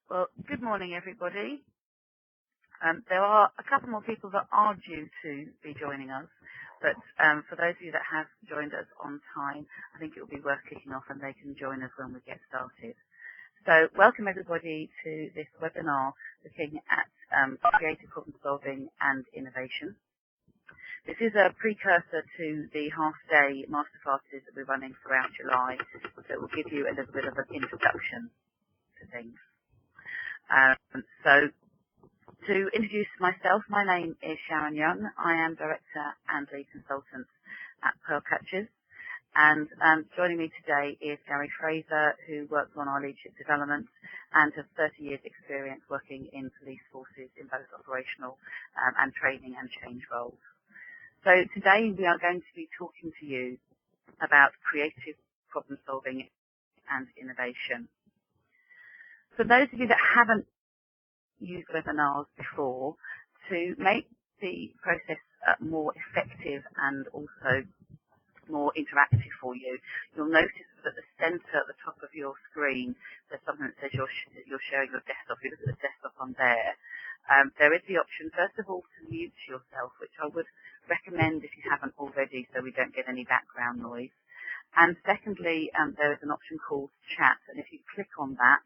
Well, good morning, everybody. There are a couple more people that are due to be joining us, but for those of you that have joined us on time, I think it will be worth kicking off and they can join us when we get started. So welcome everybody to this webinar looking at creative problem solving and innovation. This is a precursor to the half-day masterclasses that we're running throughout July, so it will give you a little bit of an introduction to things. So to introduce myself, my name is Sharon Young. I am Director and Lead Consultant at Pearlcatchers. And joining me today is Gary Fraser, who works on our leadership development and has 30 years experience working in police forces in both operational and training and change roles. So today we are going to be talking to you about creative problem solving and innovation. For those of you that haven't used webinars before, to make the process more effective and also more interactive for you, you'll notice that at the centre at the top of your screen there's something that says you're sharing your desktop. You look at the desktop on there. There is the option, first of all, to mute yourself, which I would recommend if you haven't already so we don't get any background noise. And secondly, there is an option called chat, and if you click on that,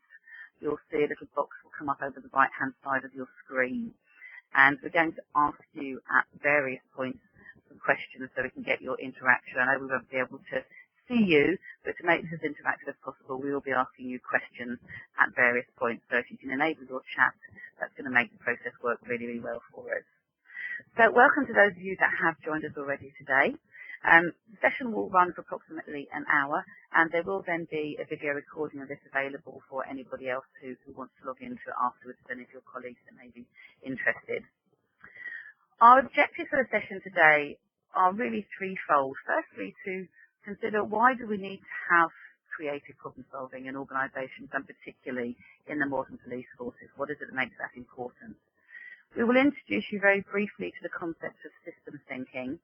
you'll see a little box will come up over the right-hand side of your screen. And we're going to ask you at various points some questions so we can get your interaction. I know we won't be able to see you, but to make this as interactive as possible, we will be asking you questions at various points. So if you can enable your chat, that's going to make the process work really, really well for us. So welcome to those of you that have joined us already today. The session will run for approximately an hour, and there will then be a video recording of this available for anybody else who wants to log into it afterwards, and if your colleagues that may be interested. Our objectives for the session today are really threefold. Firstly, to consider why do we need to have creative problem solving in organisations, and particularly in the modern police forces. What is it that makes that important? We will introduce you very briefly to the concept of systems thinking,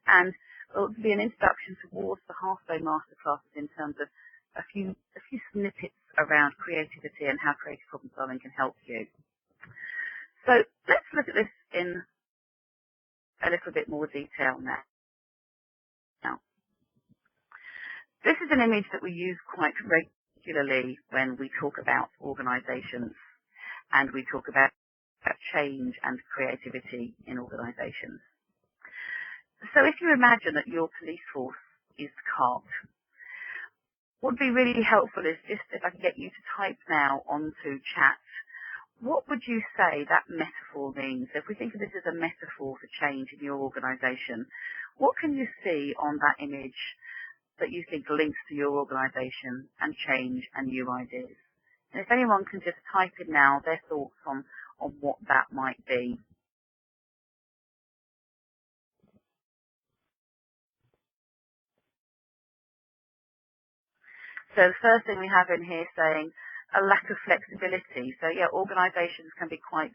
and it will be an introduction towards the half-day masterclasses in terms of a few snippets around creativity and how creative problem solving can help you. So let's look at this in a little bit more detail now. This is an image that we use quite regularly when we talk about organisations and we talk about change and creativity in organisations. So if you imagine that your police force is the cart, what would be really helpful is just if I can get you to type now onto chat, what would you say that metaphor means? If we think of this as a metaphor for change in your organisation, what can you see on that image that you think links to your organisation and change and new ideas? And if anyone can just type in now their thoughts on what that might be. So the first thing we have in here saying a lack of flexibility. So yeah, organisations can be quite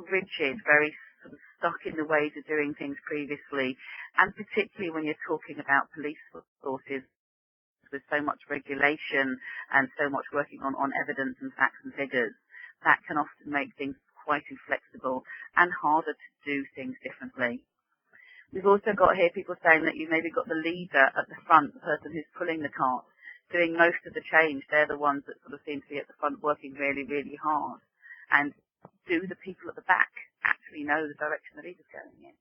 rigid, very sort of stuck in the ways of doing things previously, and particularly when you're talking about police forces with so much regulation and so much working on evidence and facts and figures, that can often make things quite inflexible and harder to do things differently. We've also got here people saying that you've maybe got the leader at the front, the person who's pulling the cart, doing most of the change. They're the ones that sort of seem to be at the front working really, really hard. And do the people at the back actually know the direction the leader's going in?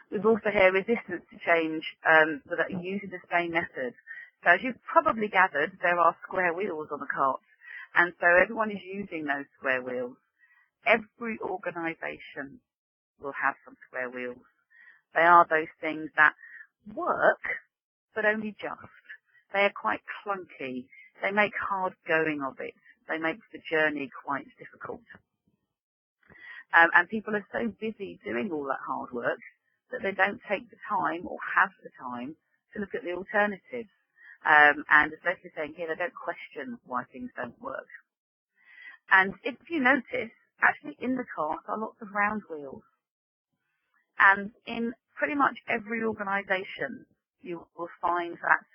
We've also here resistance to change that using the same method. So as you've probably gathered, there are square wheels on the cart. And so everyone is using those square wheels. Every organisation will have some square wheels. They are those things that work, but only just. They are quite clunky. They make hard going of it. They make the journey quite difficult. And people are so busy doing all that hard work that they don't take the time or have the time to look at the alternatives. And as Leslie's saying here, they don't question why things don't work. And if you notice, actually in the cart are lots of round wheels. And in pretty much every organisation, you will find that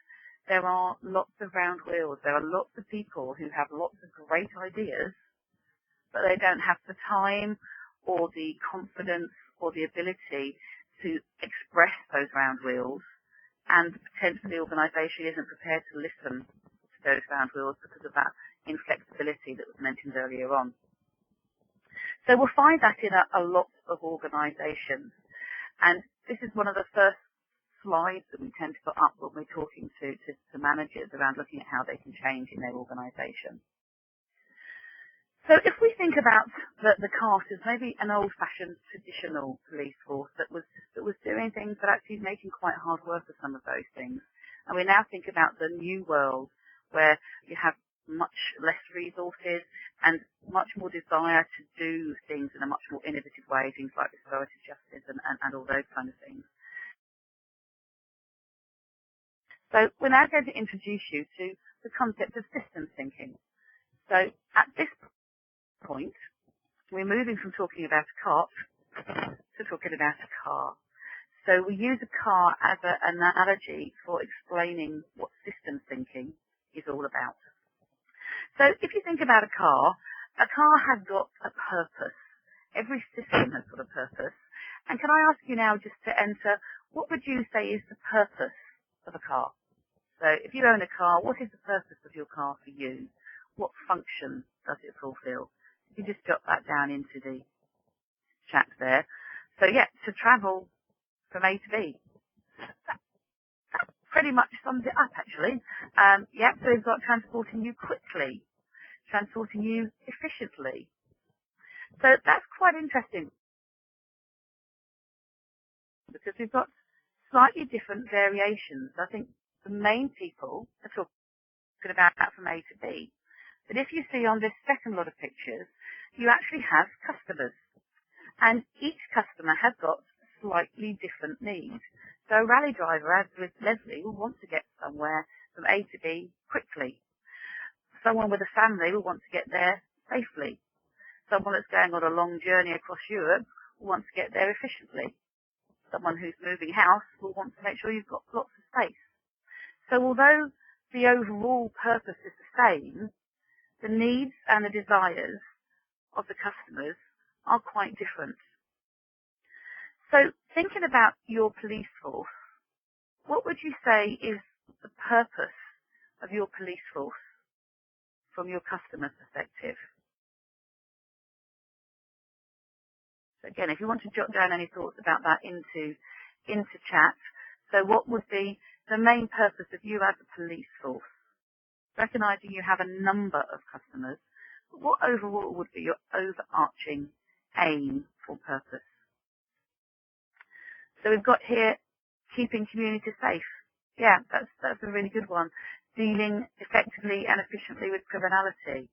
there are lots of round wheels. There are lots of people who have lots of great ideas, but they don't have the time or the confidence or the ability to express those round wheels, and potentially the organisation isn't prepared to listen to those round wheels because of that inflexibility that was mentioned earlier on. So we'll find that in a lot of organisations, and this is one of the first slides that we tend to put up when we're talking to managers around looking at how they can change in their organisation. So if we think about the cast as maybe an old-fashioned traditional police force that was doing things but actually making quite hard work of some of those things, and we now think about the new world where you have much less resources and much more desire to do things in a much more innovative way, things like restorative justice and all those kind of things. So we're now going to introduce you to the concept of systems thinking. So at this point, we're moving from talking about a cart to talking about a car. So we use a car as an analogy for explaining what systems thinking is all about. So if you think about a car has got a purpose. Every system has got a purpose. And can I ask you now just to enter, what would you say is the purpose of a car? So if you own a car, what is the purpose of your car for you? What function does it fulfill? You just jot that down into the chat there. So yeah, to travel from A to B. That pretty much sums it up actually. So we've got transporting you quickly, transporting you efficiently. So that's quite interesting because we've got slightly different variations. I think the main people are talking about that from A to B. But if you see on this second lot of pictures, you actually have customers. And each customer has got slightly different needs. So a rally driver, as with Leslie, will want to get somewhere from A to B quickly. Someone with a family will want to get there safely. Someone that's going on a long journey across Europe will want to get there efficiently. Someone who's moving house will want to make sure you've got lots of space. So although the overall purpose is the same, the needs and the desires of the customers are quite different. So thinking about your police force, what would you say is the purpose of your police force from your customer's perspective? So again, if you want to jot down any thoughts about that into chat, so what would be the main purpose of you as a police force? Recognizing you have a number of customers, but what overall would be your overarching aim or purpose? So we've got here keeping communities safe. Yeah, that's a really good one. Dealing effectively and efficiently with criminality.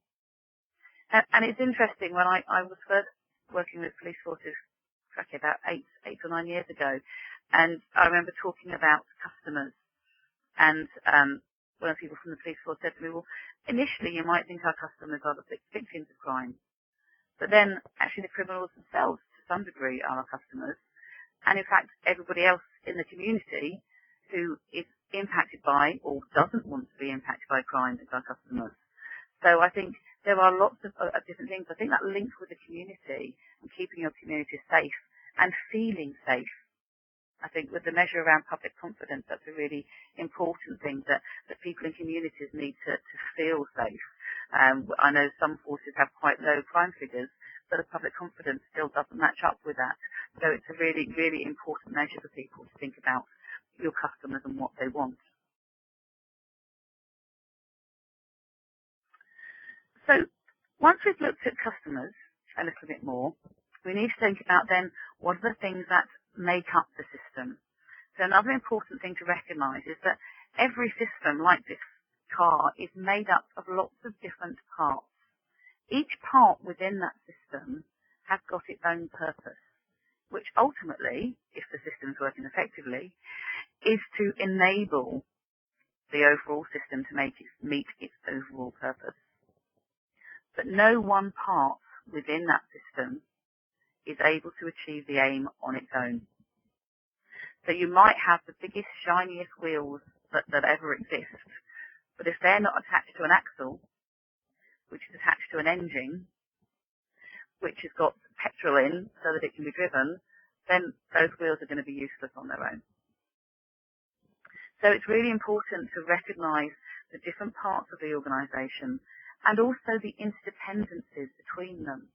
And it's interesting, when I was first working with police forces about eight or 9 years ago, and I remember talking about customers, and one of the people from the police force said to me, well, initially you might think our customers are the victims of crime, but then actually the criminals themselves, to some degree, are our customers. And in fact, everybody else in the community who is impacted by or doesn't want to be impacted by crime is our customers. So I think there are lots of different things. I think that links with the community and keeping your community safe and feeling safe. I think with the measure around public confidence, that's a really important thing, that people in communities need to feel safe. I know some forces have quite low crime figures, but the public confidence still doesn't match up with that. So it's a really, really important measure for people to think about your customers and what they want. So once we've looked at customers a little bit more, we need to think about then what are the things that make up the system. So another important thing to recognise is that every system, like this car, is made up of lots of different parts. Each part within that system has got its own purpose, which ultimately, if the system is working effectively, is to enable the overall system to meet its overall purpose. But no one part within that system is able to achieve the aim on its own. So you might have the biggest, shiniest wheels that ever exist. But if they're not attached to an axle, which is attached to an engine, which has got petrol in so that it can be driven, then those wheels are going to be useless on their own. So it's really important to recognise the different parts of the organisation and also the interdependencies between them.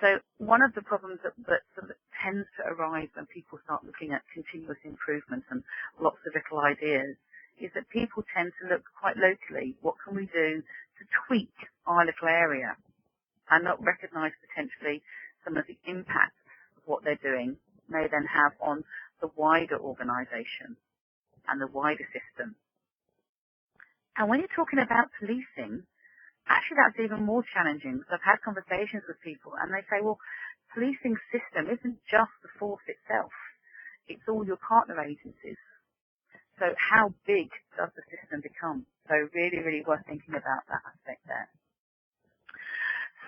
So one of the problems that sort of tends to arise when people start looking at continuous improvement and lots of little ideas is that people tend to look quite locally. What can we do to tweak our little area and not recognise potentially some of the impacts of what they're doing may then have on the wider organisation and the wider system. And when you're talking about policing, actually that's even more challenging because I've had conversations with people and they say, well, policing system isn't just the force itself, it's all your partner agencies. So how big does the system become? So really, really worth thinking about that aspect there.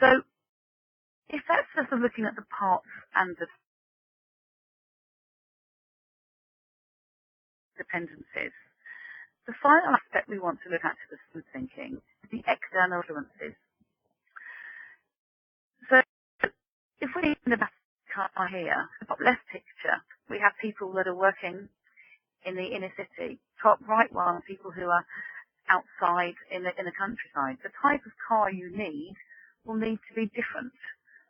So if that's just looking at the parts and the dependencies, the final aspect we want to look at to the system thinking is the external influences. So if we in the back car here, the top left picture, we have people that are working in the inner city. Top right one, people who are outside in the countryside. The type of car you need will need to be different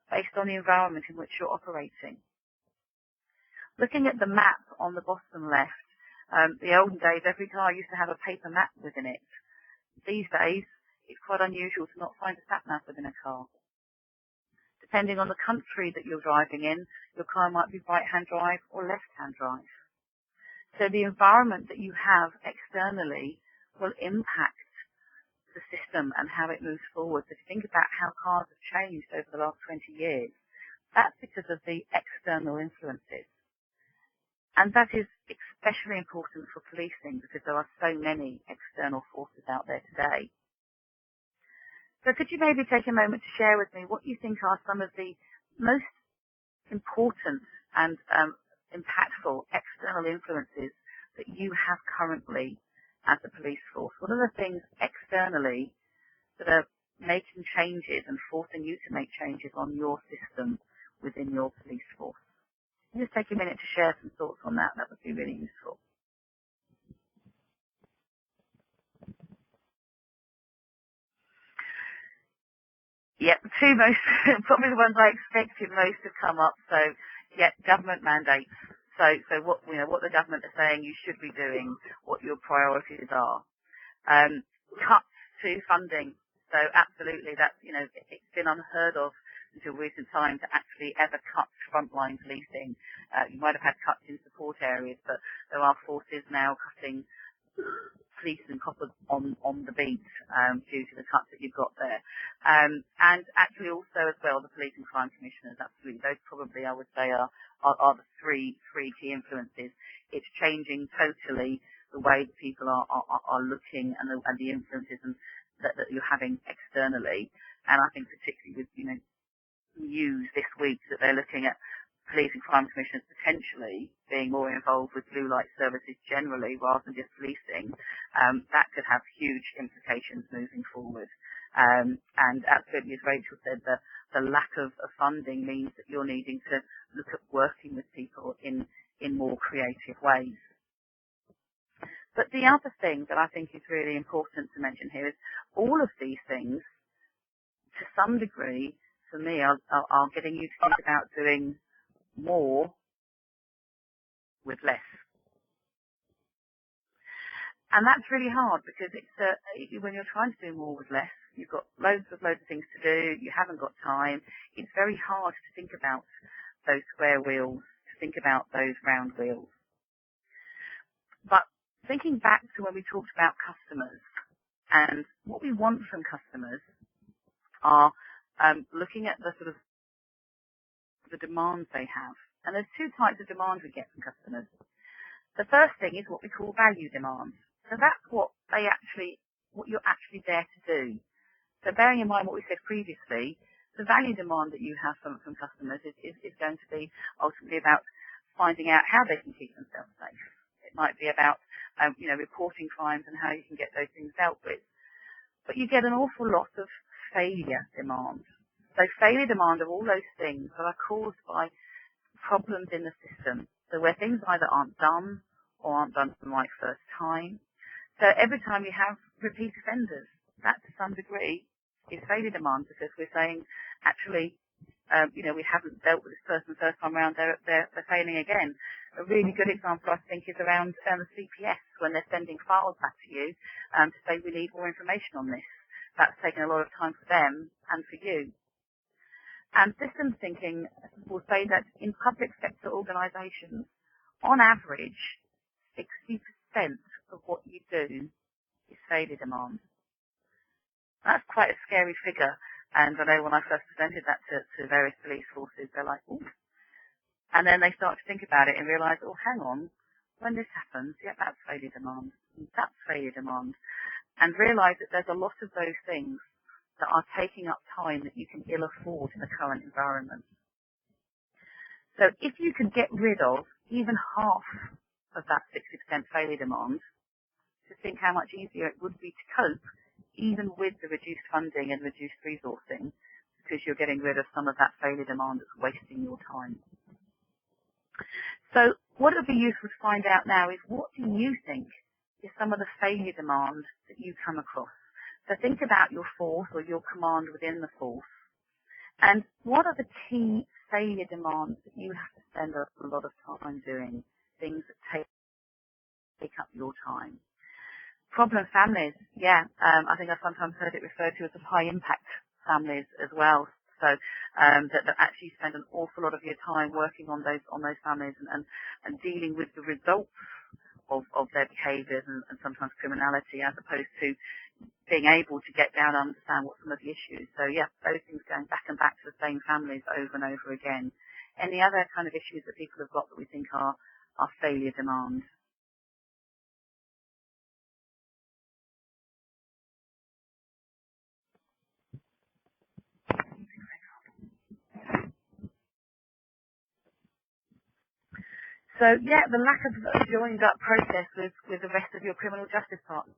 based on the environment in which you're operating. Looking at the map on the bottom left, the olden days, every car used to have a paper map within it. These days, it's quite unusual to not find a sat nav within a car. Depending on the country that you're driving in, your car might be right-hand drive or left-hand drive. So the environment that you have externally will impact the system and how it moves forward. So if you think about how cars have changed over the last 20 years, that's because of the external influences. And that is especially important for policing because there are so many external forces out there today. So could you maybe take a moment to share with me what you think are some of the most important and impactful external influences that you have currently as a police force? What are the things externally that are making changes and forcing you to make changes on your system within your police force? Just take a minute to share some thoughts on that. That would be really useful. Yep, the two most, probably the ones I expected most to come up. So, yeah, government mandates. So what the government are saying you should be doing, what your priorities are. Cuts to funding. So absolutely, that's, it's been unheard of until recent times to actually ever cut frontline policing. You might have had cuts in support areas, but there are forces now cutting police and coppers on the beat due to the cuts that you've got there. And actually also as well, the police and crime commissioners, absolutely. Those probably, I would say, are the three key influences. It's changing totally the way that people are looking and the influences that you're having externally. And I think particularly with, news this week that they're looking at police and crime commissioners potentially being more involved with blue light services generally rather than just policing, that could have huge implications moving forward. And absolutely, as Rachel said, the lack of funding means that you're needing to look at working with people in more creative ways. But the other thing that I think is really important to mention here is all of these things, to some degree, for me, are getting you to think about doing more with less. And that's really hard because it's when you're trying to do more with less, you've got loads of things to do, you haven't got time. It's very hard to think about those square wheels, to think about those round wheels. But thinking back to when we talked about customers and what we want from customers are looking at the sort of the demands they have. And there's two types of demands we get from customers. The first thing is what we call value demands. So that's what you're actually there to do. So bearing in mind what we said previously, the value demand that you have from customers is going to be ultimately about finding out how they can keep themselves safe. It might be about reporting crimes and how you can get those things dealt with. But you get an awful lot of failure demand. So failure demand are all those things that are caused by problems in the system. So where things either aren't done or aren't done the right first time. So every time you have repeat offenders, that to some degree is failure demand, because we're saying, actually, we haven't dealt with this person the first time around, they're failing again. A really good example, I think, is around the CPS, when they're sending files back to you to say, we need more information on this. That's taken a lot of time for them and for you. And systems thinking will say that in public sector organisations, on average, 60% of what you do is failure demand. That's quite a scary figure. And I know when I first presented that to various police forces, they're like, ooh. And then they start to think about it and realise, oh, hang on, when this happens, yeah, that's failure demand. That's failure demand. And realise that there's a lot of those things that are taking up time that you can ill afford in the current environment. So if you could get rid of even half of that 60% failure demand, to think how much easier it would be to cope, even with the reduced funding and reduced resourcing, because you're getting rid of some of that failure demand that's wasting your time. So what it would be useful to find out now is, what do you think is some of the failure demand that you come across? So think about your force or your command within the force. And what are the key failure demands that you have to spend a lot of time doing, things that take up your time? Problem families, I think I've sometimes heard it referred to as high impact families as well. So that actually spend an awful lot of your time working on those families and dealing with the results of their behaviours and sometimes criminality, as opposed to being able to get down and understand what some of the issues. So those things going back and back to the same families over and over again. Any other kind of issues that people have got that we think are failure demand? So the lack of a joined up process with the rest of your criminal justice partners.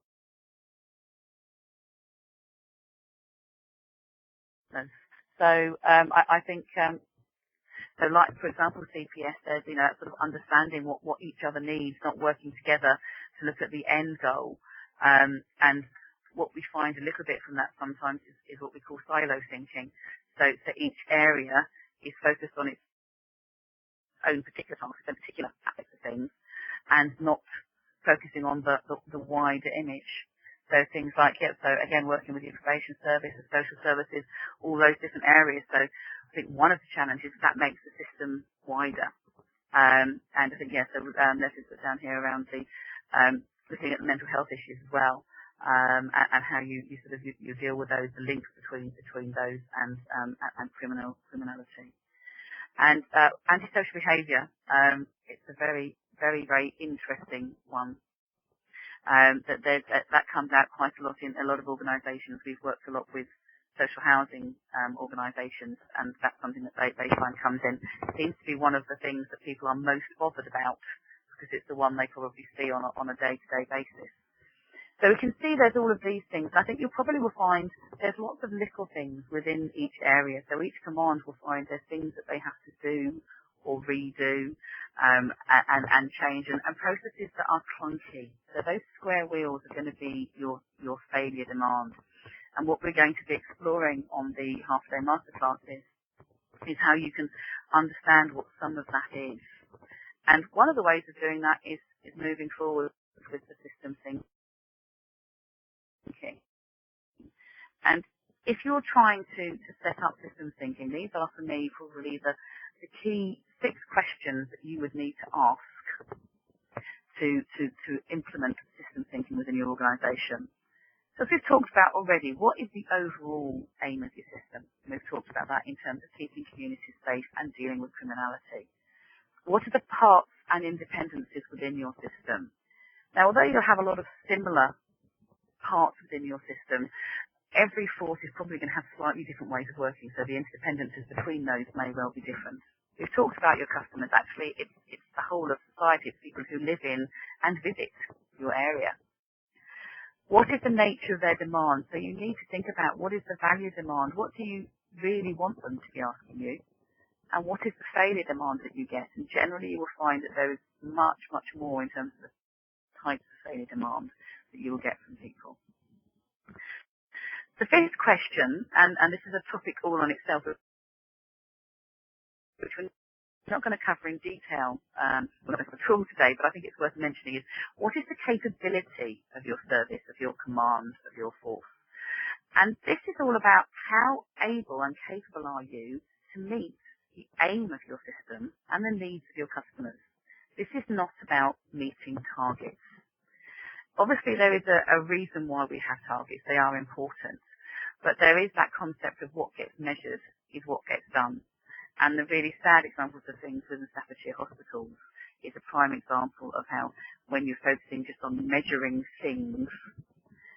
So I think, so like, for example, CPS, there's, sort of understanding what each other needs, not working together to look at the end goal. And what we find a little bit from that sometimes is what we call silo thinking. So each area is focused on its own particular tasks and particular aspects of things, and not focusing on the wider image. So things like, so again, working with the information service, the social services, all those different areas. So I think one of the challenges that makes the system wider. And I think, so there's put down here around the looking at the mental health issues as well, and how you sort of you deal with those, the links between those and criminality. And antisocial behaviour, it's a very, very, very interesting one. That comes out quite a lot in a lot of organisations. We've worked a lot with social housing organisations, and that's something that they find comes in. It seems to be one of the things that people are most bothered about, because it's the one they probably see on a day-to-day basis. So we can see there's all of these things. I think you probably will find there's lots of little things within each area. So each command will find there's things that they have to do or redo and change, and processes that are clunky. So those square wheels are going to be your failure demand. And what we're going to be exploring on the half-day masterclasses is how you can understand what some of that is. And one of the ways of doing that is moving forward with the system thinking. And if you're trying to set up systems thinking, these are for me probably the key 6 questions that you would need to ask to implement systems thinking within your organisation. So as we've talked about already, what is the overall aim of your system? We've talked about that in terms of keeping communities safe and dealing with criminality. What are the parts and independencies within your system? Now, although you'll have a lot of similar parts within your system, every force is probably going to have slightly different ways of working, so the interdependencies between those may well be different. We've talked about your customers. Actually, it's the whole of society. It's people who live in and visit your area. What is the nature of their demand? So you need to think about what is the value demand, what do you really want them to be asking you, and what is the failure demand that you get. And generally you will find that there is much, much more in terms of the types of failure demand that you will get from people. The fifth question, and this is a topic all on itself, which we're not going to cover in detail at all today, but I think it's worth mentioning, is what is the capability of your service, of your command, of your force? And this is all about how able and capable are you to meet the aim of your system and the needs of your customers. This is not about meeting targets. Obviously, there is a reason why we have targets. They are important. But there is that concept of what gets measured is what gets done. And the really sad examples of things within Staffordshire hospitals is a prime example of how when you're focusing just on measuring things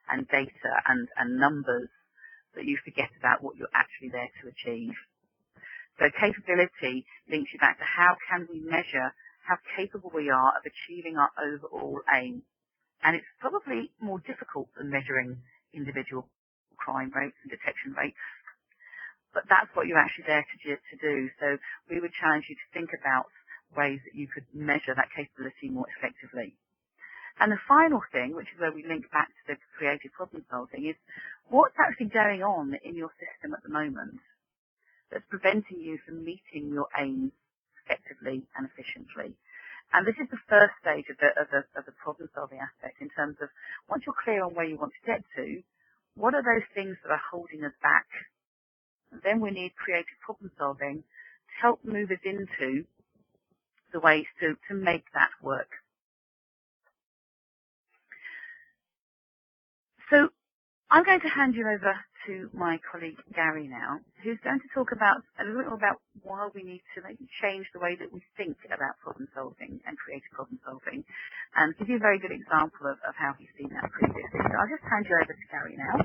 and data and numbers, that you forget about what you're actually there to achieve. So capability links you back to how can we measure how capable we are of achieving our overall aim. And it's probably more difficult than measuring individual crime rates and detection rates. But that's what you're actually there to do. So we would challenge you to think about ways that you could measure that capability more effectively. And the final thing, which is where we link back to the creative problem solving, is what's actually going on in your system at the moment that's preventing you from meeting your aims effectively and efficiently. And this is the first stage of the problem solving aspect in terms of once you're clear on where you want to get to, what are those things that are holding us back? And then we need creative problem solving to help move us into the ways to make that work. So I'm going to hand you over to my colleague Gary now, who's going to talk about a little bit more about why we need to maybe change the way that we think about problem solving and creative problem solving, and give you a very good example of how he's seen that previously. So I'll just hand you over to Gary now.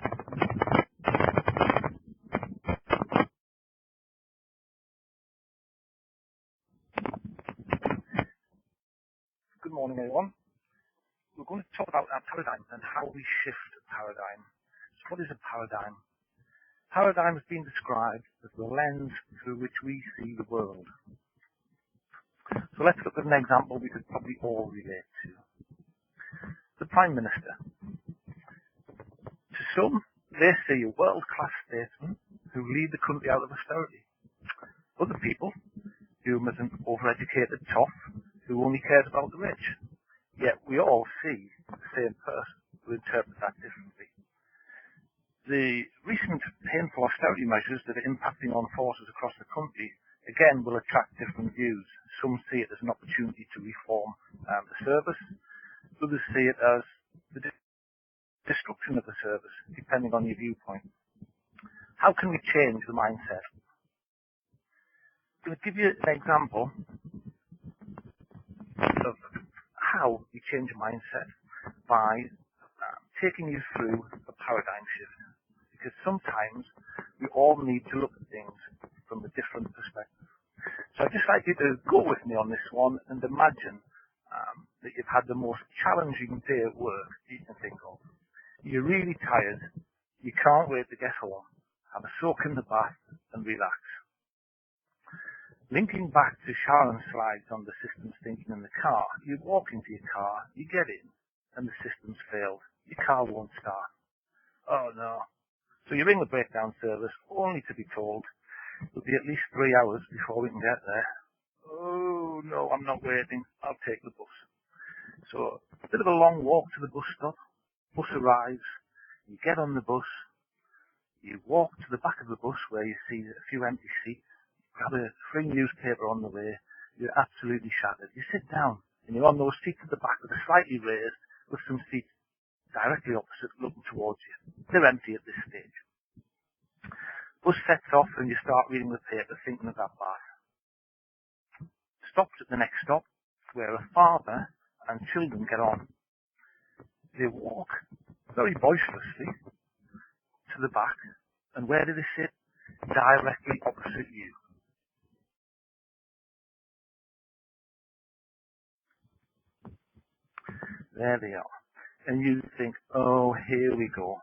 Good morning, everyone. We're going to talk about our paradigm and how we shift a paradigm. So what is a paradigm? Paradigm has been described as the lens through which we see the world. So let's look at an example we could probably all relate to. The Prime Minister. To some, they see a world-class statesman who lead the country out of austerity. Other people view him as an overeducated toff who only cares about the rich. Yet we all see the same person who interprets that differently. The recent painful austerity measures that are impacting on forces across the country, again, will attract different views. Some see it as an opportunity to reform the service. Others see it as the destruction of the service, depending on your viewpoint. How can we change the mindset? I'm going to give you an example of how we change a mindset by taking you through a paradigm shift. Because sometimes we all need to look at things from a different perspective. So I'd just like you to go with me on this one and imagine that you've had the most challenging day at work you can think of. You're really tired. You can't wait to get home, have a soak in the bath and relax. Linking back to Sharon's slides on the systems thinking in the car, you walk into your car, you get in, and the system's failed. Your car won't start. Oh no. So you ring the breakdown service only to be told it'll be at least 3 hours before we can get there. Oh no, I'm not waiting. I'll take the bus. So a bit of a long walk to the bus stop. Bus arrives. You get on the bus. You walk to the back of the bus where you see a few empty seats. Grab a free newspaper on the way. You're absolutely shattered. You sit down and you're on those seats at the back that are slightly raised with some seats directly opposite looking towards you. They're empty at this stage. Bus sets off and you start reading the paper thinking of that bath. Stops at the next stop where a father and children get on. They walk very boisterously to the back, and where do they sit? Directly opposite you. There they are. and you think, oh, here we go.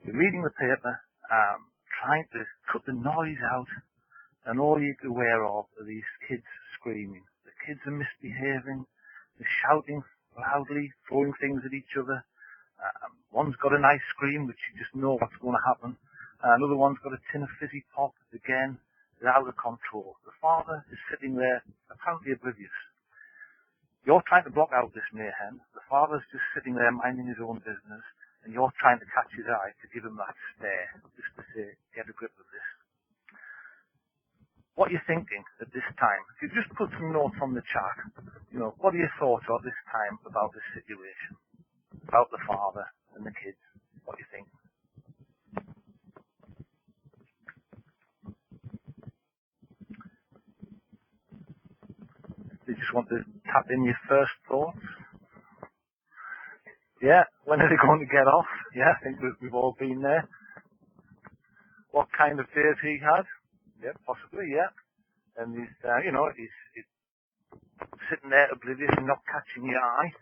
You're reading the paper, trying to cut the noise out, and all you're aware of are these kids screaming. The kids are misbehaving, they're shouting loudly, throwing things at each other. One's got an ice cream, which you just know what's going to happen. Another one's got a tin of fizzy pop. Again, they're out of control. The father is sitting there, apparently oblivious. You're trying to block out this mayhem. The father's just sitting there minding his own business, and you're trying to catch his eye to give him that stare, just to say, get a grip of this. What are you thinking at this time? If you just put some notes on the chat, what are your thoughts at this time about this situation? About the father and the kids? What do you think? You just want to tap in your first thoughts? Yeah, when are they going to get off? Yeah, I think we've all been there. What kind of fears he had? Yeah, possibly, yeah. And he's sitting there oblivious and not catching your eye.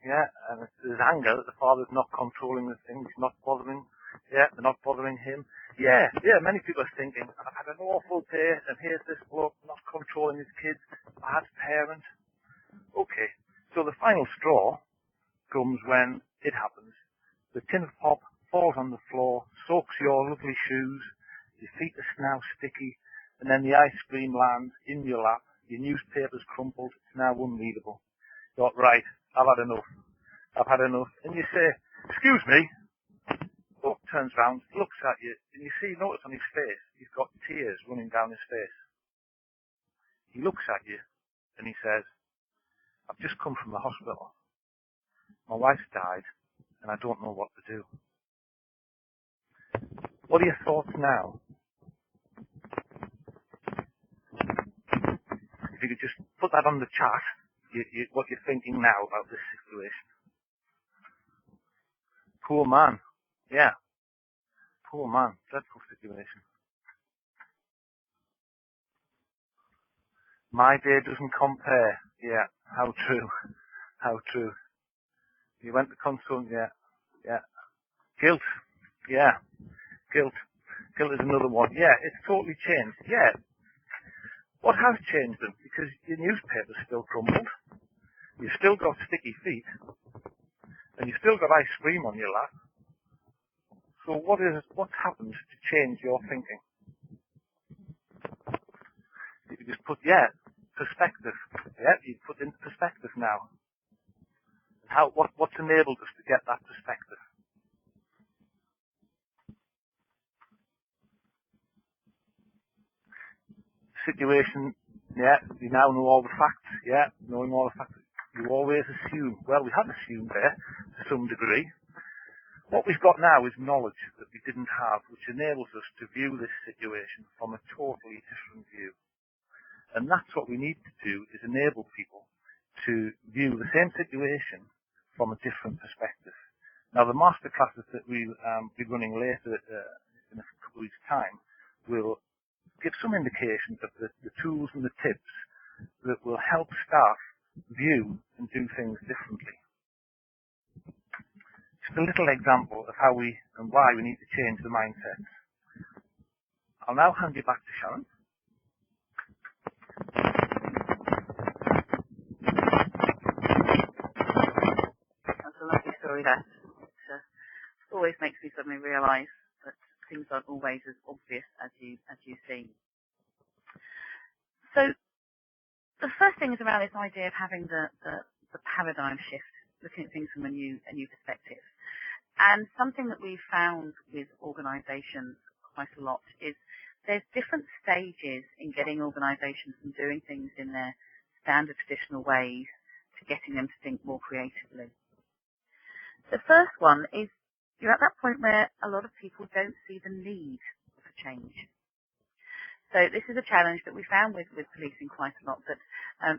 Yeah, and there's anger that the father's not controlling the things, he's not bothering. Yeah, they're not bothering him. Yeah, many people are thinking, I've had an awful day, and here's this bloke not controlling his kids, bad parent. Okay, so the final straw comes when it happens. The tin of pop falls on the floor, soaks your lovely shoes, your feet are now sticky, and then the ice cream lands in your lap, your newspaper's crumpled, it's now unreadable. You thought, right, I've had enough. And you say, excuse me. Book turns round, looks at you, and you notice on his face, he's got tears running down his face. He looks at you, and he says, I've just come from the hospital. My wife's died, and I don't know what to do. What are your thoughts now? If you could just put that on the chat, what you're thinking now about this situation. Poor man. Yeah. Poor man. Dreadful situation. My day doesn't compare. Yeah. How true. How true. You went to consult. Yeah. Guilt. Yeah. Guilt is another one. Yeah, it's totally changed. Yeah. What has changed them? Because your newspaper's still crumbled. You've still got sticky feet. And you've still got ice cream on your lap. So what's happened to change your thinking? You just put, perspective. Yeah, you put in perspective now. What's enabled us to get that perspective? Situation, you now know all the facts, knowing all the facts, you always assume, well, we have assumed there, to some degree. What we've got now is knowledge that we didn't have, which enables us to view this situation from a totally different view. And that's what we need to do, is enable people to view the same situation from a different perspective. Now, the masterclasses that we'll be running later in a couple of weeks' time will give some indications of the tools and the tips that will help staff view and do things differently. Just a little example of how and why we need to change the mindset. I'll now hand you back to Sharon. That's a lovely story, that. It always makes me suddenly realise that things aren't always as obvious as you see. So the first thing is around this idea of having the paradigm shift, looking at things from a new perspective. And something that we've found with organisations quite a lot is there's different stages in getting organisations from doing things in their standard traditional ways to getting them to think more creatively. The first one is you're at that point where a lot of people don't see the need for change. So this is a challenge that we found with policing quite a lot, that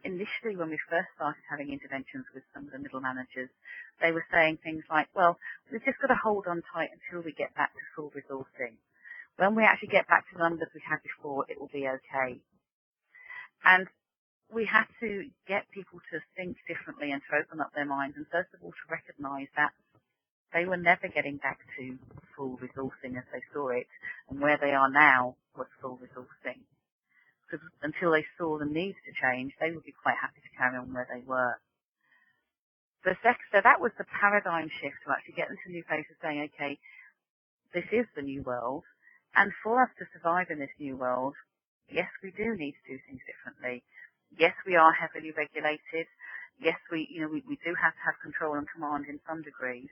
initially when we first started having interventions with some of the middle managers, they were saying things like, well, we've just got to hold on tight until we get back to full resourcing. When we actually get back to the numbers we had before, it will be okay. And we had to get people to think differently and to open up their minds, and first of all to recognise that they were never getting back to full resourcing as they saw it, and where they are now was full resourcing. Because until they saw the need to change, they would be quite happy to carry on where they were. So that was the paradigm shift to actually get them to a new place of saying, okay, this is the new world, and for us to survive in this new world, yes, we do need to do things differently. Yes, we are heavily regulated. Yes, we do have to have control and command in some degrees.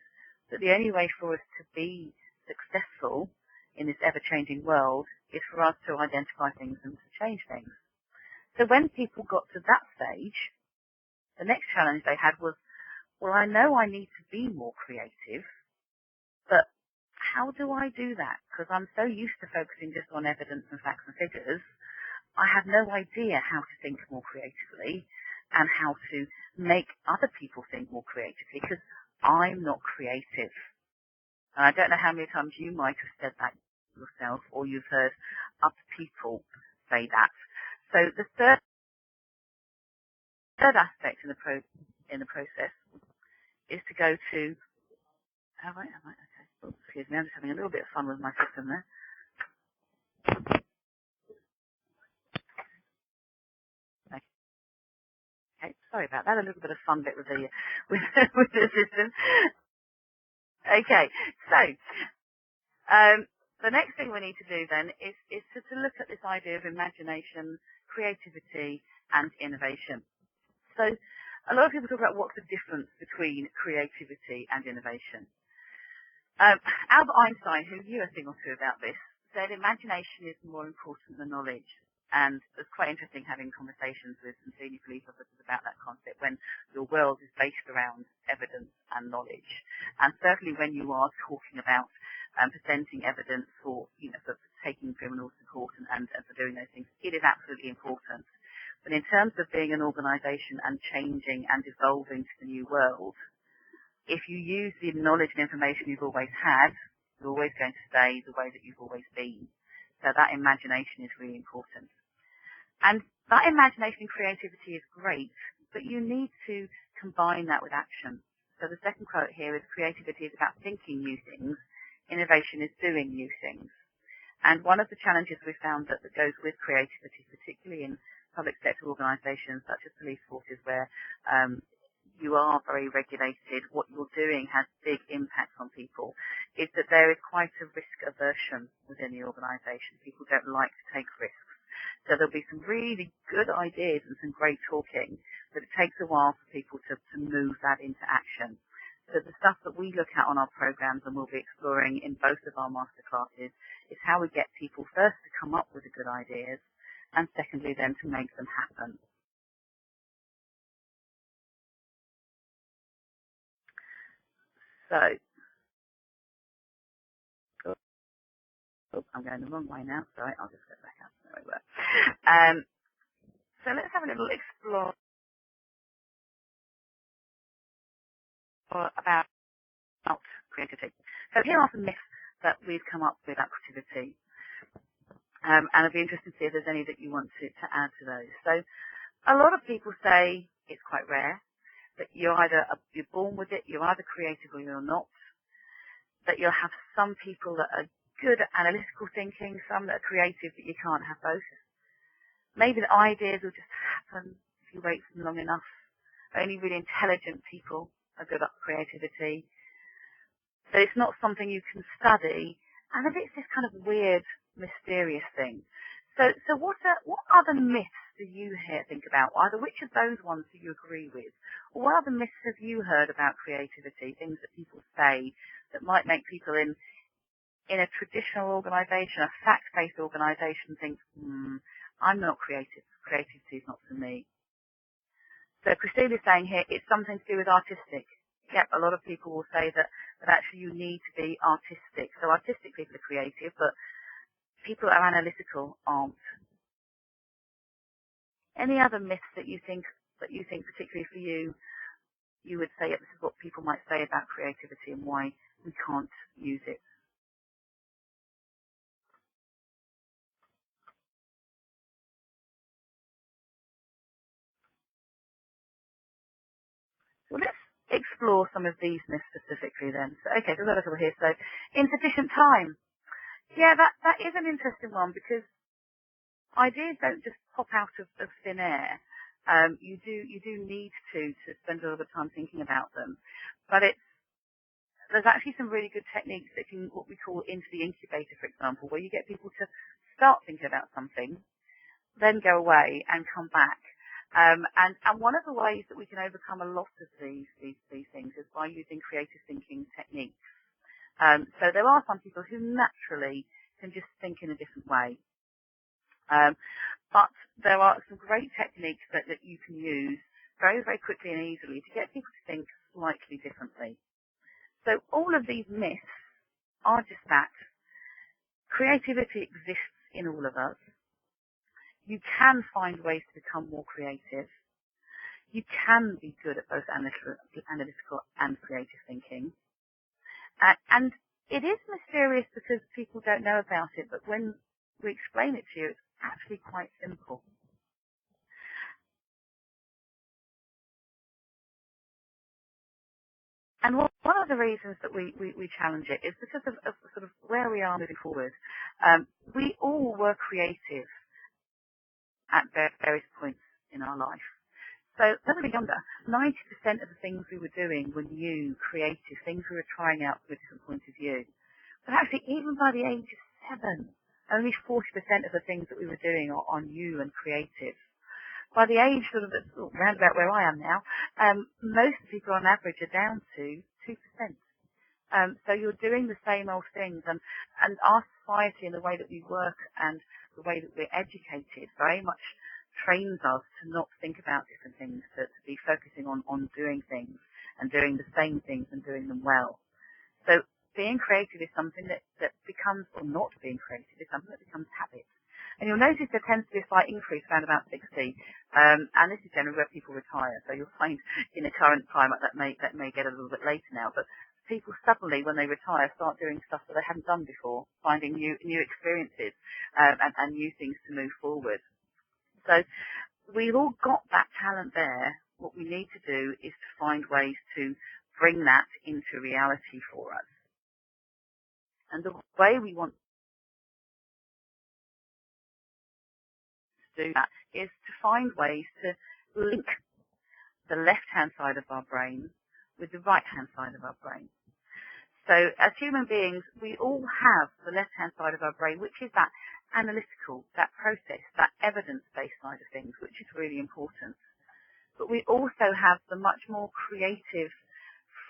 But the only way for us to be successful in this ever-changing world is for us to identify things and to change things. So when people got to that stage, the next challenge they had was, well, I know I need to be more creative, but how do I do that? Because I'm so used to focusing just on evidence and facts and figures, I have no idea how to think more creatively and how to make other people think more creatively because I'm not creative. And I don't know how many times you might have said that yourself or you've heard other people say that. So the third aspect in the process is to go to, okay. Oh, excuse me, I'm just having a little bit of fun with my system there. Okay, sorry about that. A little bit of fun bit with the with the system. Okay, so the next thing we need to do then is to look at this idea of imagination, creativity, and innovation. So a lot of people talk about what's the difference between creativity and innovation. Albert Einstein, who knew a thing or two about this, said imagination is more important than knowledge. And it's quite interesting having conversations with some senior police officers about that concept when your world is based around evidence and knowledge. And certainly when you are talking about presenting evidence for taking criminals to court and for doing those things, it is absolutely important. But in terms of being an organisation and changing and evolving to the new world, if you use the knowledge and information you've always had, you're always going to stay the way that you've always been. So that imagination is really important. And that imagination and creativity is great, but you need to combine that with action. So the second quote here is creativity is about thinking new things, innovation is doing new things. And one of the challenges we found that goes with creativity, particularly in public sector organisations such as police forces where you are very regulated, what you're doing has big impacts on people, is that there is quite a risk aversion within the organisation. People don't like to take risks. So there'll be some really good ideas and some great talking, but it takes a while for people to move that into action. So the stuff that we look at on our programs and we'll be exploring in both of our masterclasses is how we get people first to come up with the good ideas and secondly then to make them happen. So, I'm going the wrong way now. Sorry, I'll just go back up. There we were. So let's have a little explore about creativity. So here are some myths that we've come up with about creativity. And I'd be interested to see if there's any that you want to add to those. So a lot of people say it's quite rare, that you're born with it, you're either creative or you're not, that you'll have some people that are good at analytical thinking, some that are creative, but you can't have both. Maybe the ideas will just happen if you wait for them long enough. Only really intelligent people are good at creativity. So it's not something you can study, and it's this kind of weird, mysterious thing. So what other myths do you think about? Either which of those ones do you agree with? Or what other myths have you heard about creativity, things that people say that might make people in a traditional organisation, a fact-based organisation, think, I'm not creative. Creativity is not for me. So Christine is saying here, it's something to do with artistic. Yep, a lot of people will say that actually you need to be artistic. So artistic people are creative, but people that are analytical aren't. Any other myths that you think particularly for you, you would say, this is what people might say about creativity and why we can't use it? Well, explore some of these myths specifically then. So, okay, so we've got a couple here. So, insufficient time. Yeah, that is an interesting one because ideas don't just pop out of thin air. You do need to spend a little bit of time thinking about them. But there's actually some really good techniques that can, what we call into the incubator, for example, where you get people to start thinking about something, then go away and come back. And one of the ways that we can overcome a lot of these things is by using creative thinking techniques. So there are some people who naturally can just think in a different way. But there are some great techniques that you can use very, very quickly and easily to get people to think slightly differently. So all of these myths are just that. Creativity exists in all of us. You can find ways to become more creative. You can be good at both analytical and creative thinking. And it is mysterious because people don't know about it, but when we explain it to you, it's actually quite simple. And one of the reasons that we challenge it is because of sort of where we are moving forward. We all were creative at various points in our life. So when we were younger, 90% of the things we were doing were new, creative, things we were trying out from a different point of view. But actually, even by the age of 7, only 40% of the things that we were doing are new and creative. By the age sort of around about where I am now, most people on average are down to 2%. So you're doing the same old things, and our society and the way that we work and the way that we're educated very much trains us to not think about different things, to be focusing on doing things and doing the same things and doing them well. So being creative is something that becomes, or not being creative is something that becomes habit. And you'll notice there tends to be a slight increase around about 60, and this is generally where people retire. So you'll find in the current climate that may get a little bit later now, but people suddenly, when they retire, start doing stuff that they haven't done before, finding new experiences and new things to move forward. So we've all got that talent there. What we need to do is to find ways to bring that into reality for us. And the way we want do that is to find ways to link the left-hand side of our brain with the right-hand side of our brain. So as human beings, we all have the left-hand side of our brain, which is that analytical, that process, that evidence-based side of things, which is really important. But we also have the much more creative,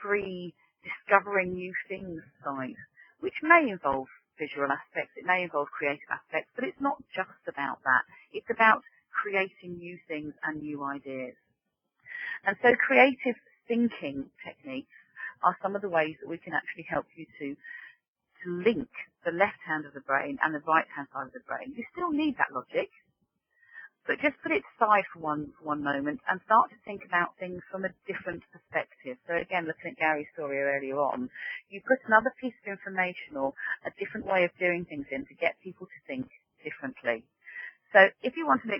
free, discovering new things side, which may involve visual aspects, it may involve creative aspects, but it's not just about that. It's about creating new things and new ideas. And so creative thinking techniques are some of the ways that we can actually help you to link the left hand of the brain and the right hand side of the brain. You still need that logic, but just put it aside for one moment and start to think about things from a different perspective. So again, looking at Gary's story earlier on, you put another piece of information or a different way of doing things in to get people to think differently. So if you want to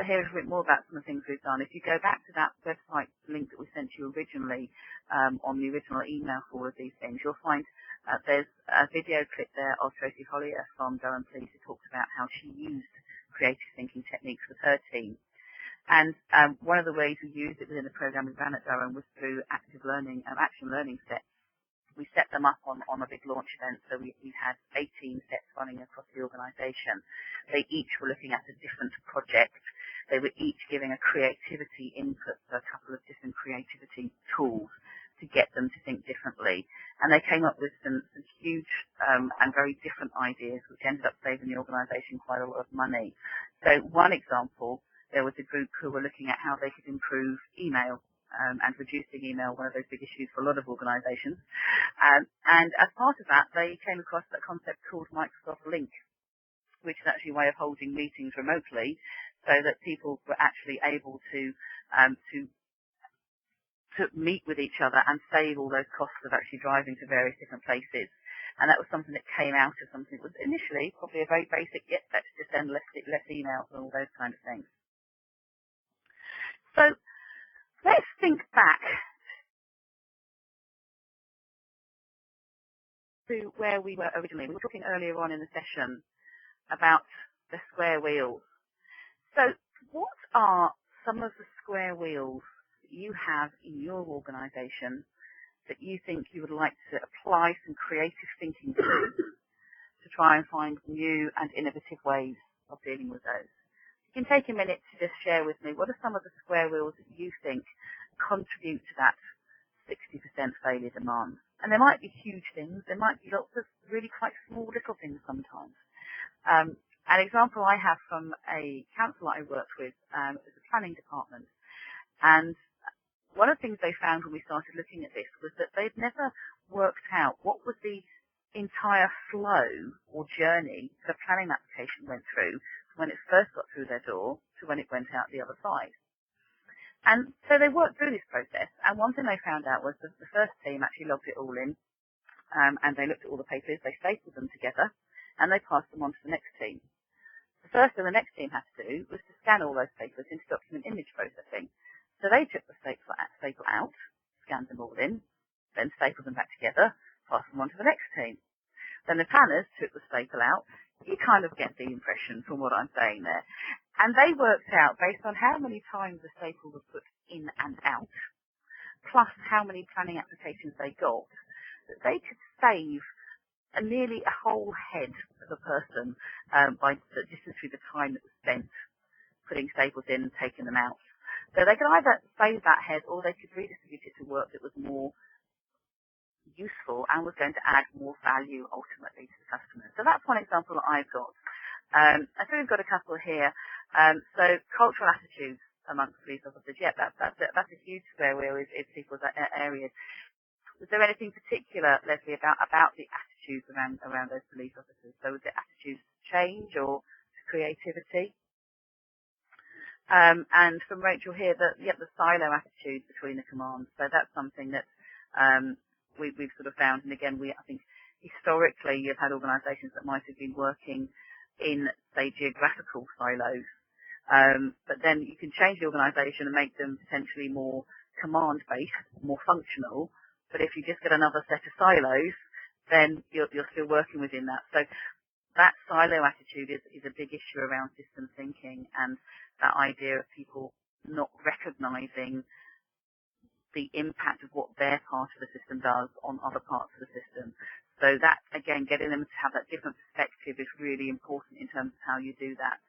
hear a bit more about some of the things we've done, if you go back to that website link that we sent you originally on the original email for all of these things, you'll find there's a video clip there of Tracy Hollier from Durham Police who talks about how she used creative thinking techniques with her team. And one of the ways we used it within the program we ran at Durham was through active learning, action learning sets. We set them up on a big launch event, so we had 18 sets running across the organisation. They each were looking at a different project. They were each giving a creativity input, so a couple of different creativity tools to get them to think differently. And they came up with some huge and very different ideas, which ended up saving the organisation quite a lot of money. So one example, there was a group who were looking at how they could improve email and reducing email, one of those big issues for a lot of organisations. And as part of that, they came across that concept called Microsoft Link, which is actually a way of holding meetings remotely so that people were actually able to meet with each other and save all those costs of actually driving to various different places. And that was something that came out of something that was initially probably a very basic, let's just send less emails and all those kind of things. So let's think back to where we were originally. We were talking earlier on in the session about the square wheels. So what are some of the square wheels that you have in your organisation that you think you would like to apply some creative thinking to try and find new and innovative ways of dealing with those? You can take a minute to just share with me what are some of the square wheels that you think contribute to that 60% failure demand. And there might be huge things. There might be lots of really quite small little things sometimes. An example I have from a council that I worked with is the planning department. And one of the things they found when we started looking at this was that they'd never worked out what was the entire flow or journey the planning application went through from when it first got through their door to when it went out the other side. And so they worked through this process, and one thing they found out was that the first team actually logged it all in, and they looked at all the papers, they stapled them together, and they passed them on to the next team. The first thing the next team had to do was to scan all those papers into document image processing. So they took the staple out, scanned them all in, then stapled them back together, passed them on to the next team. Then the planners took the staple out. You kind of get the impression from what I'm saying there. And they worked out, based on how many times the staple was put in and out, plus how many planning applications they got, that they could save nearly a whole head of a person by just through the time that was spent putting staples in and taking them out. So they could either save that head or they could redistribute it to work that was more useful and was going to add more value ultimately to the customer. So that's one example that I've got. I think we've got a couple here. So cultural attitudes amongst police officers. Yeah, that's a huge square wheel is people's areas. Was there anything particular, Leslie, about the attitudes around those police officers? So was the attitudes change or creativity? And from Rachel here, the silo attitude between the commands. So that's something that we've sort of found. And again, I think historically you've had organisations that might have been working in, say, geographical silos. But then you can change the organisation and make them potentially more command-based, more functional. But if you just get another set of silos, then you're still working within that. So that silo attitude is a big issue around systems thinking, and that idea of people not recognising the impact of what their part of the system does on other parts of the system. So that, again, getting them to have that different perspective is really important in terms of how you do that.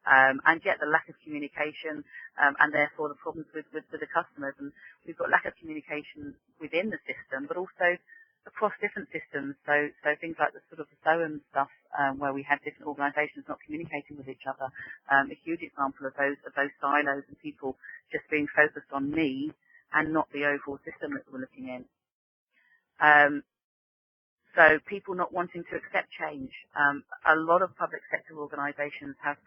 And yet the lack of communication and therefore the problems with the customers. And we've got lack of communication within the system, but also across different systems. So things like the sort of the SOAM stuff where we had different organisations not communicating with each other. A huge example of those silos and people just being focused on me and not the overall system that we're looking in. So people not wanting to accept change. A lot of public sector organisations have,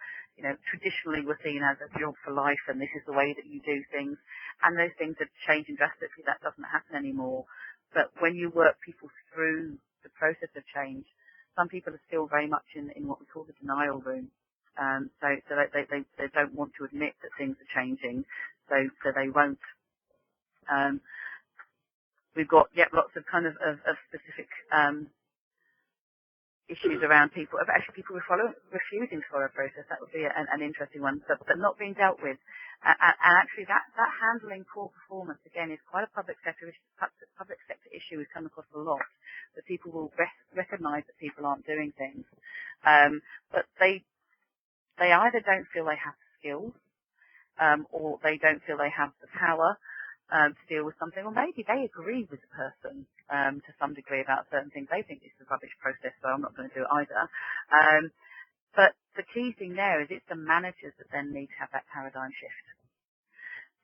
traditionally were seen as a job for life and this is the way that you do things. And those things are changing drastically. That doesn't happen anymore. But when you work people through the process of change, some people are still very much in what we call the denial room. So they don't want to admit that things are changing. So they won't. We've got lots of kind of specific issues around people refusing to follow a process. That would be an interesting one, but not being dealt with. And actually, that handling poor performance again is quite a public sector issue. We've come across a lot that people will recognise that people aren't doing things, but they either don't feel they have the skills, or they don't feel they have the power to deal with something, or maybe they agree with the person to some degree about certain things. They think it's a rubbish process, so I'm not going to do it either. But the key thing there is it's the managers that then need to have that paradigm shift.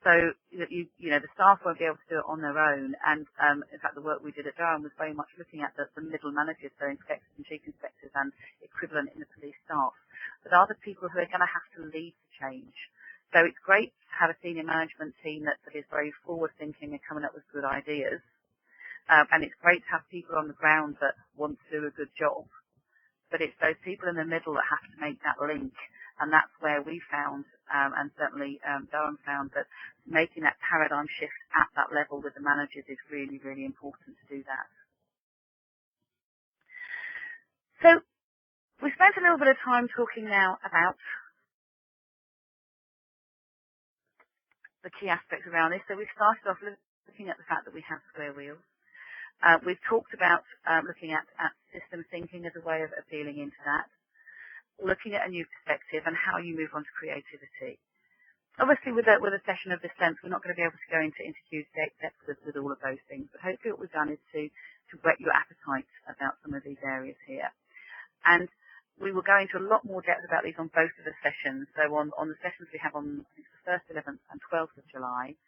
So the staff won't be able to do it on their own. And in fact, the work we did at Durham was very much looking at the middle managers, so inspectors and chief inspectors and equivalent in the police staff. But are the people who are going to have to lead the change? So it's great to have a senior management team that is very forward-thinking and coming up with good ideas. And it's great to have people on the ground that want to do a good job. But it's those people in the middle that have to make that link. And that's where we found, and certainly Durham found, that making that paradigm shift at that level with the managers is really, really important to do that. spent a little bit of time talking now about the key aspects around this. So we started off looking at the fact that we have square wheels. We've talked about looking at system thinking as a way of appealing into that, looking at a new perspective and how you move on to creativity. Obviously, with a session of this length, we're not going to be able to go into huge depth with all of those things, but hopefully what we've done is to whet your appetite about some of these areas here. And we will go into a lot more depth about these on both of the sessions. So on the sessions we have on I think the 1st, 11th and 12th of July,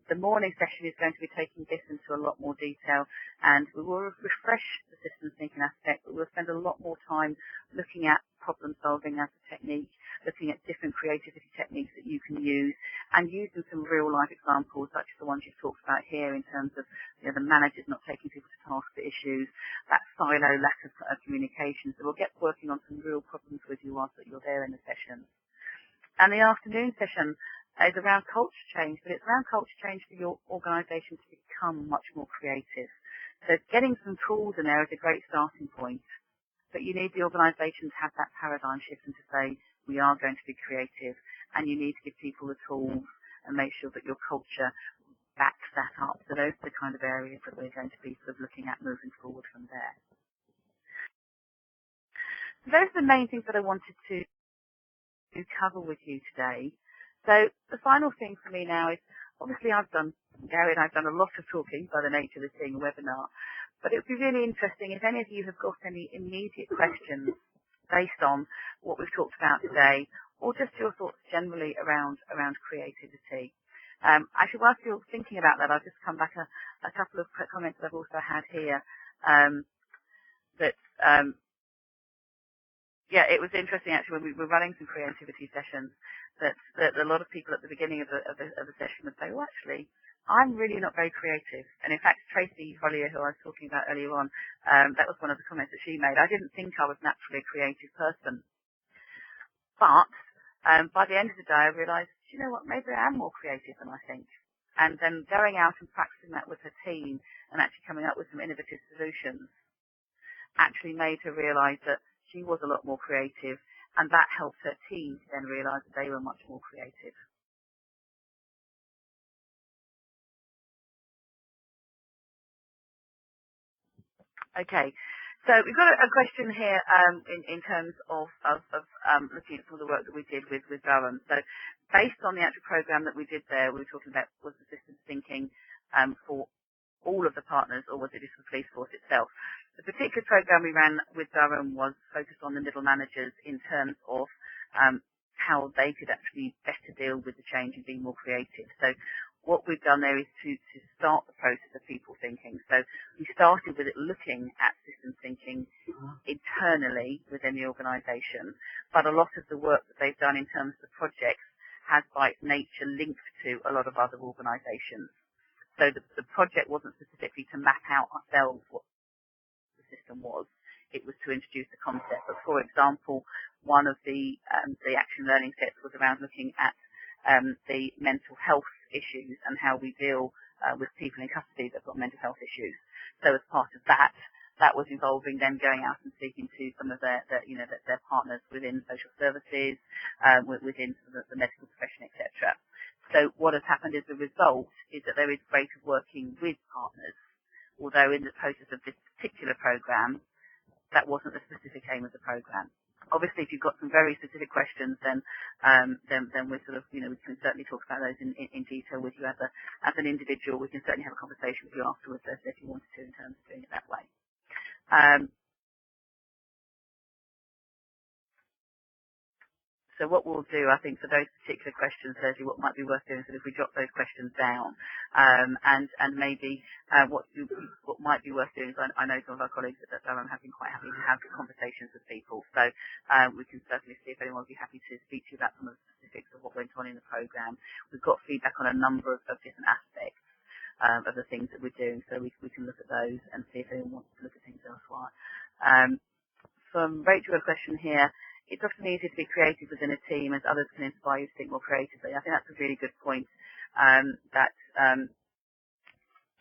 the morning session is going to be taking this into a lot more detail, and we will refresh the systems thinking aspect, but we'll spend a lot more time looking at problem solving as a technique, looking at different creativity techniques that you can use, and using some real life examples such as the ones you've talked about here in terms of the managers not taking people to task for issues, that silo lack of communication. So we'll get working on some real problems with you whilst you're there in the session. And the afternoon session is around culture change, but it's around culture change for your organisation to become much more creative. So getting some tools in there is a great starting point, but you need the organisation to have that paradigm shift and to say, we are going to be creative, and you need to give people the tools and make sure that your culture backs that up. So those are the kind of areas that we're going to be sort of looking at moving forward from there. So those are the main things that I wanted to cover with you today. So the final thing for me now is, obviously Gary and I've done a lot of talking by the nature of this being a webinar, but it would be really interesting if any of you have got any immediate questions based on what we've talked about today, or just your thoughts generally around creativity. Actually, whilst you're thinking about that, I'll just come back a couple of comments that I've also had here. It was interesting actually when we were running some creativity sessions that a lot of people at the beginning of the session would say, well, actually, I'm really not very creative. And in fact, Tracy Hollier, who I was talking about earlier on, that was one of the comments that she made. I didn't think I was naturally a creative person. But by the end of the day, I realised, you know what, maybe I am more creative than I think. And then going out and practicing that with her team and actually coming up with some innovative solutions actually made her realise that she was a lot more creative, and that helped her team to then realise that they were much more creative. Okay, so we've got a question here in terms of looking at some of the work that we did with Durham. So based on the actual programme that we did there, we were talking about was the systems thinking for all of the partners, or was it just the police force itself? The particular programme we ran with Durham was focused on the middle managers in terms of how they could actually better deal with the change and be more creative. So what we've done there is to start the process of people thinking. So we started with it looking at systems thinking internally within the organisation, but a lot of the work that they've done in terms of the projects has by its nature linked to a lot of other organisations. So the project wasn't specifically to map out ourselves what the system was. It was to introduce the concept. But for example, one of the action learning sets was around looking at the mental health issues and how we deal with people in custody that've got mental health issues. So as part of that was involving them going out and speaking to some of their partners within social services, within the medical profession, etc. So what has happened as a result is that there is greater working with partners, although in the process of this particular programme, that wasn't the specific aim of the programme. Obviously, if you've got some very specific questions, then we're sort of, we can certainly talk about those in detail with you as an individual. We can certainly have a conversation with you afterwards if you wanted to in terms of doing it that way. So what we'll do, I think, for those particular questions, Sergi, what might be worth doing is if we jot those questions down, and maybe what might be worth doing is I know some of our colleagues at Durham have been quite happy to have conversations with people, so we can certainly see if anyone would be happy to speak to you about some of the specifics of what went on in the programme. We've got feedback on a number of different aspects of the things that we're doing, so we can look at those and see if anyone wants to look at things elsewhere. From Rachel, a question here. It's often easier to be creative within a team as others can inspire you to think more creatively. I think that's a really good point, that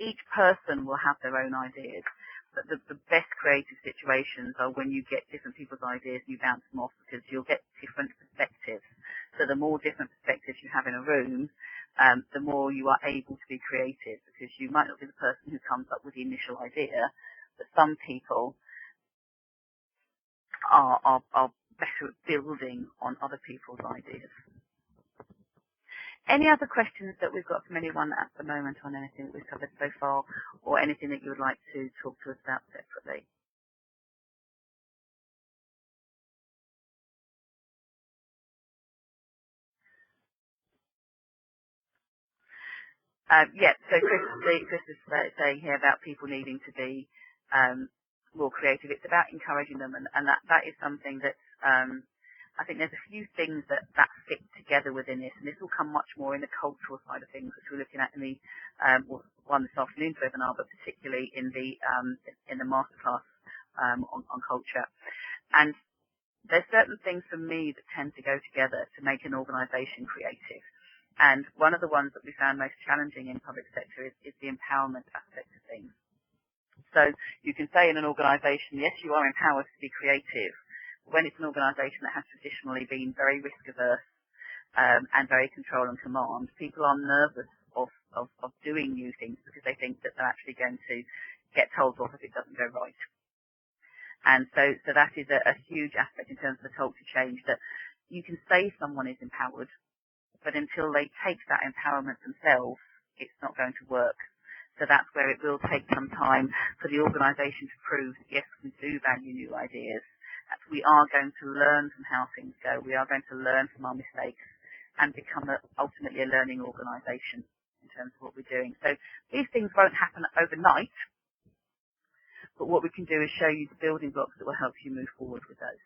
each person will have their own ideas. But the best creative situations are when you get different people's ideas and you bounce them off, because you'll get different perspectives. So the more different perspectives you have in a room, the more you are able to be creative, because you might not be the person who comes up with the initial idea, but some people are better at building on other people's ideas. Any other questions that we've got from anyone at the moment on anything that we've covered so far, or anything that you would like to talk to us about separately? So Chris is saying here about people needing to be more creative. It's about encouraging them, and that is something that I think there's a few things that fit together within this, and this will come much more in the cultural side of things, which we're looking at in the one this afternoon's webinar, but particularly in the masterclass on culture. And there's certain things for me that tend to go together to make an organisation creative. And one of the ones that we found most challenging in public sector is the empowerment aspect of things. So you can say in an organisation, yes, you are empowered to be creative. When it's an organisation that has traditionally been very risk averse and very control and command, people are nervous of doing new things because they think that they're actually going to get told off if it doesn't go right. And so that is a huge aspect in terms of the culture change, that you can say someone is empowered, but until they take that empowerment themselves, it's not going to work. So that's where it will take some time for the organisation to prove that, yes, we do value new ideas, that we are going to learn from how things go, we are going to learn from our mistakes and become ultimately a learning organisation in terms of what we're doing. So these things won't happen overnight, but what we can do is show you the building blocks that will help you move forward with those.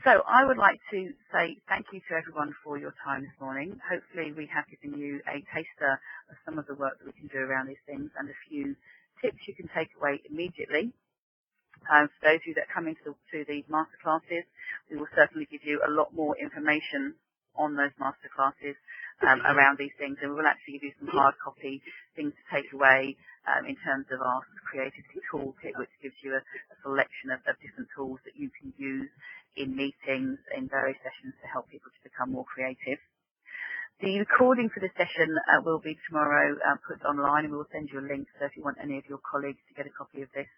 So I would like to say thank you to everyone for your time this morning. Hopefully we have given you a taster of some of the work that we can do around these things and a few tips you can take away immediately. For those of you that come into these masterclasses, we will certainly give you a lot more information on those masterclasses around these things, and we will actually give you some hard copy things to take away in terms of our creativity toolkit, which gives you a selection of different tools that you can use in meetings, in various sessions to help people to become more creative. The recording for this session will be tomorrow put online, and we will send you a link, so if you want any of your colleagues to get a copy of this,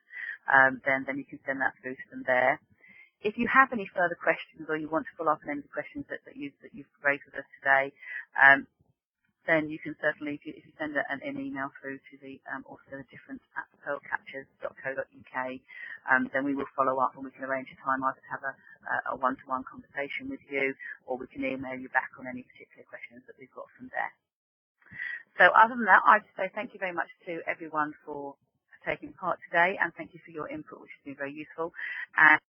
then you can send that through to them there. If you have any further questions, or you want to follow up on any of the questions that you've raised with us today, then you can certainly, if you send an email through to the also the different at pearlcatchers.co.uk, then we will follow up and we can arrange a time either to have a one-to-one conversation with you, or we can email you back on any particular questions that we've got from there. So other than that, I'd say thank you very much to everyone for taking part today, and thank you for your input, which has been very useful. And